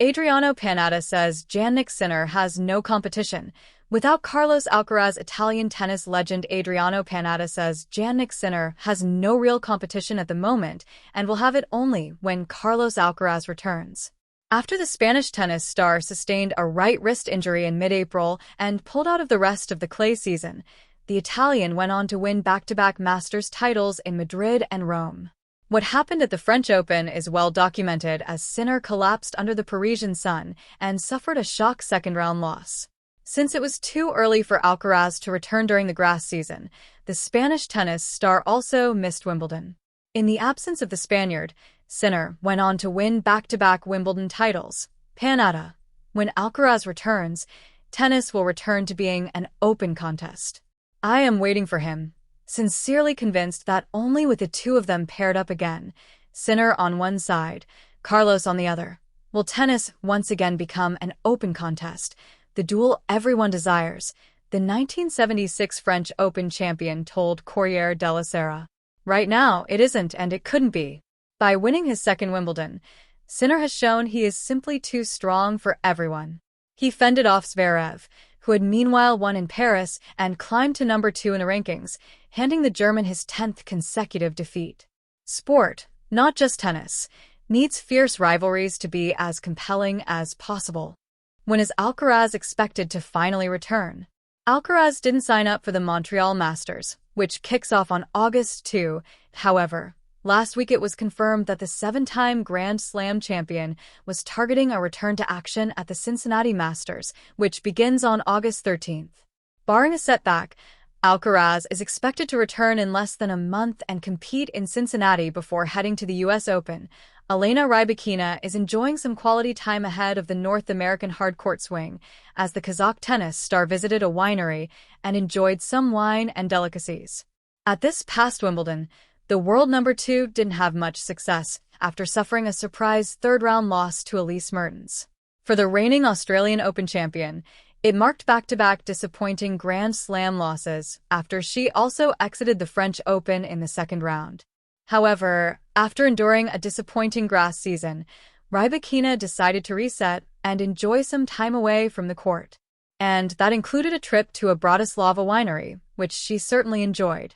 Adriano Panatta says Jannik Sinner has no competition. Without Carlos Alcaraz, Italian tennis legend Adriano Panatta says Jannik Sinner has no real competition at the moment and will have it only when Carlos Alcaraz returns. After the Spanish tennis star sustained a right wrist injury in mid-April and pulled out of the rest of the clay season, the Italian went on to win back-to-back Masters titles in Madrid and Rome. What happened at the French Open is well documented, as Sinner collapsed under the Parisian sun and suffered a shock second-round loss. Since it was too early for Alcaraz to return during the grass season, the Spanish tennis star also missed Wimbledon. In the absence of the Spaniard, Sinner went on to win back-to-back Wimbledon titles. Panatta: when Alcaraz returns, tennis will return to being an open contest. I am waiting for him, sincerely convinced that only with the two of them paired up again, Sinner on one side, Carlos on the other, will tennis once again become an open contest, the duel everyone desires, the 1976 French Open champion told Corriere della Sera. Right now, it isn't and it couldn't be. By winning his second Wimbledon, Sinner has shown he is simply too strong for everyone. He fended off Zverev, who had meanwhile won in Paris and climbed to number 2 in the rankings, handing the German his 10th consecutive defeat. Sport, not just tennis, needs fierce rivalries to be as compelling as possible. When is Alcaraz expected to finally return? Alcaraz didn't sign up for the Montreal Masters, which kicks off on August 2. However, last week it was confirmed that the 7-time Grand Slam champion was targeting a return to action at the Cincinnati Masters, which begins on August 13th. Barring a setback, Alcaraz is expected to return in less than a month and compete in Cincinnati before heading to the U.S. Open. Elena Rybakina is enjoying some quality time ahead of the North American hardcourt swing, as the Kazakh tennis star visited a winery and enjoyed some wine and delicacies. At this past Wimbledon, the world number 2 didn't have much success after suffering a surprise third-round loss to Elise Mertens. For the reigning Australian Open champion, it marked back-to-back disappointing Grand Slam losses after she also exited the French Open in the second round. However, after enduring a disappointing grass season, Rybakina decided to reset and enjoy some time away from the court. And that included a trip to a Bratislava winery, which she certainly enjoyed.